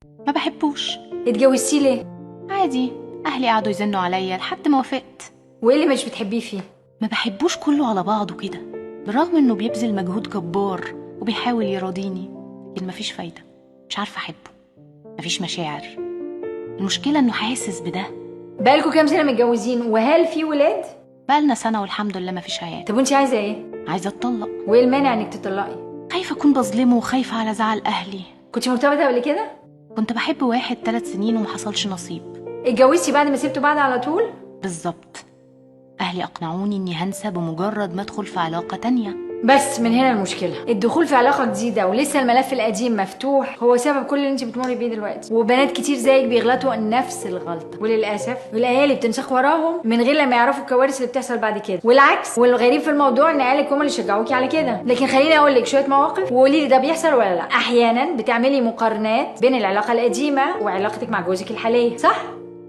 ما بحبوش. اتجوزتيه ليه؟ عادي، اهلي قعدوا يزنوا عليا لحد ما وافقت. وايه اللي مش بتحبيه فيه؟ ما بحبوش كله على بعضه كده، بالرغم انه بيبذل مجهود جبار وبيحاول يراضيني، لكن مفيش فايدة. مش عارفة احبه، مفيش مشاعر. المشكلة انه حاسس بده. بقالكوا كام سنه متجوزين وهل في ولاد؟ بقالنا سنة والحمد لله مفيش عيال. طب وانت عايزه ايه؟ عايزة اتطلق. وايه المانع انك تطلقي؟ خايفة اكون بظلمه وخايفة على زعل اهلي. كنت مرتبطه قبل كده؟ كنت بحب واحد 3 سنين ومحصلش نصيب. اتجوزتي بعد ما سبتوا بعض على طول؟ بالظبط. اهلي اقنعوني اني هنسى بمجرد ما ادخل في علاقة تانية. بس من هنا المشكله، الدخول في علاقه جديده ولسه الملف القديم مفتوح هو سبب كل اللي انت بتمري بيه دلوقتي. وبنات كتير زيك بيغلطوا نفس الغلطه، وللاسف الاهالي بتنساق وراهم من غير لما يعرفوا الكوارث اللي بتحصل بعد كده. والعكس، والغريب في الموضوع ان اهلك هم اللي شجعوكي على كده. لكن خليني اقول لك شويه مواقف وقولي لي ده بيحصل ولا لا. احيانا بتعملي مقارنات بين العلاقه القديمه وعلاقتك مع جوزك الحاليه، صح؟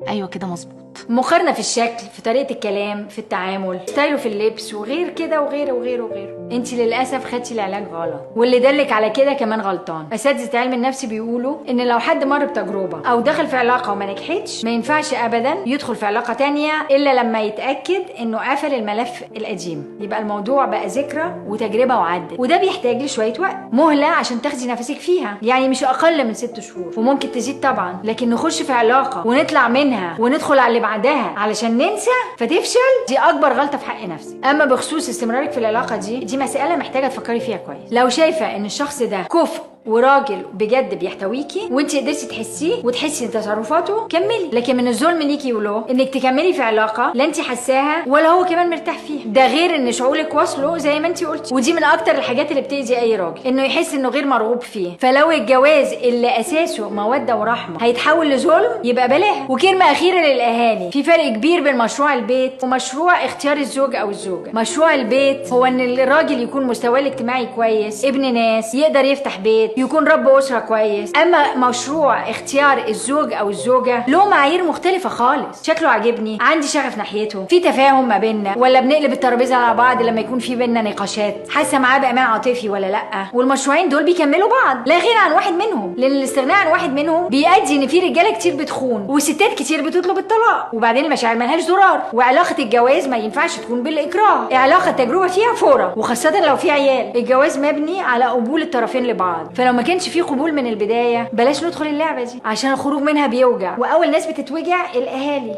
ايوه كده مظبوط. مقارنة في الشكل، في طريقة الكلام، في التعامل، ستايله في اللبس، وغير كده وغيره وغيره وغيره. انت للأسف خدتي العلاج غلط، واللي دلك على كده كمان غلطان. أساتذة علم النفس بيقولوا إن لو حد مر بتجربة أو دخل في علاقة وما نجحتش، ما ينفعش أبدا يدخل في علاقة تانية إلا لما يتأكد إنه قفل الملف القديم. يبقى الموضوع بقى ذكرى وتجربة وعدت، وده بيحتاج لشوية وقت، مهلة عشان تاخدي نفسك فيها، يعني مش أقل من 6 شهور، وممكن تزيد طبعا. لكن نخش في علاقة ونطلع منها وندخل على اللي بعدها علشان ننسى فتفشل، دي اكبر غلطه في حق نفسك. اما بخصوص استمرارك في العلاقه دي مساله محتاجه تفكري فيها كويس. لو شايفه ان الشخص ده كفء وراجل بجد بيحتويكي وانت قدرتي تحسيه وتحسي تصرفاته، كملي. لكن من الظلم ليكي وله انك تكملي في علاقه لا انت حساها ولا هو كمان مرتاح فيها. ده غير ان شعورك واصله زي ما انت قلتي، ودي من اكتر الحاجات اللي بتأذي اي راجل، انه يحس انه غير مرغوب فيه. فلو الجواز اللي اساسه موده ورحمه هيتحول لظلم، يبقى بلاه. وكلمه اخيره للاهالي، في فرق كبير بين مشروع البيت ومشروع اختيار الزوج او الزوجه. مشروع البيت هو ان الراجل يكون مستواه الاجتماعي كويس، ابن ناس، يقدر يفتح بيت، يكون رب أسرة كويس. أما مشروع اختيار الزوج أو الزوجة له معايير مختلفة خالص. شكله عاجبني، عندي شغف ناحيته، في تفاهم ما بيننا، ولا بنقلب الترابيزة على بعض لما يكون في بيننا نقاشات، حاسة معاه بأمان عاطفي ولا لأ. والمشروعين دول بيكملوا بعض لا غنى عن واحد منهم، لأن الاستغناء عن واحد منهم بيؤدي إن في رجالة كتير بتخون وستات كتير بتطلب الطلاق. وبعدين المشاعر ملهاش زرار، وعلاقة الجواز ما ينفعش تكون بالإكراه. علاقة تجربة فيها فورة، وخاصة لو في عيال. الجواز مبني على قبول الطرفين لبعض، فلو ما كانش في قبول من البداية بلاش ندخل اللعبة دي، عشان الخروج منها بيوجع، وأول ناس بتتوجع الأهالي.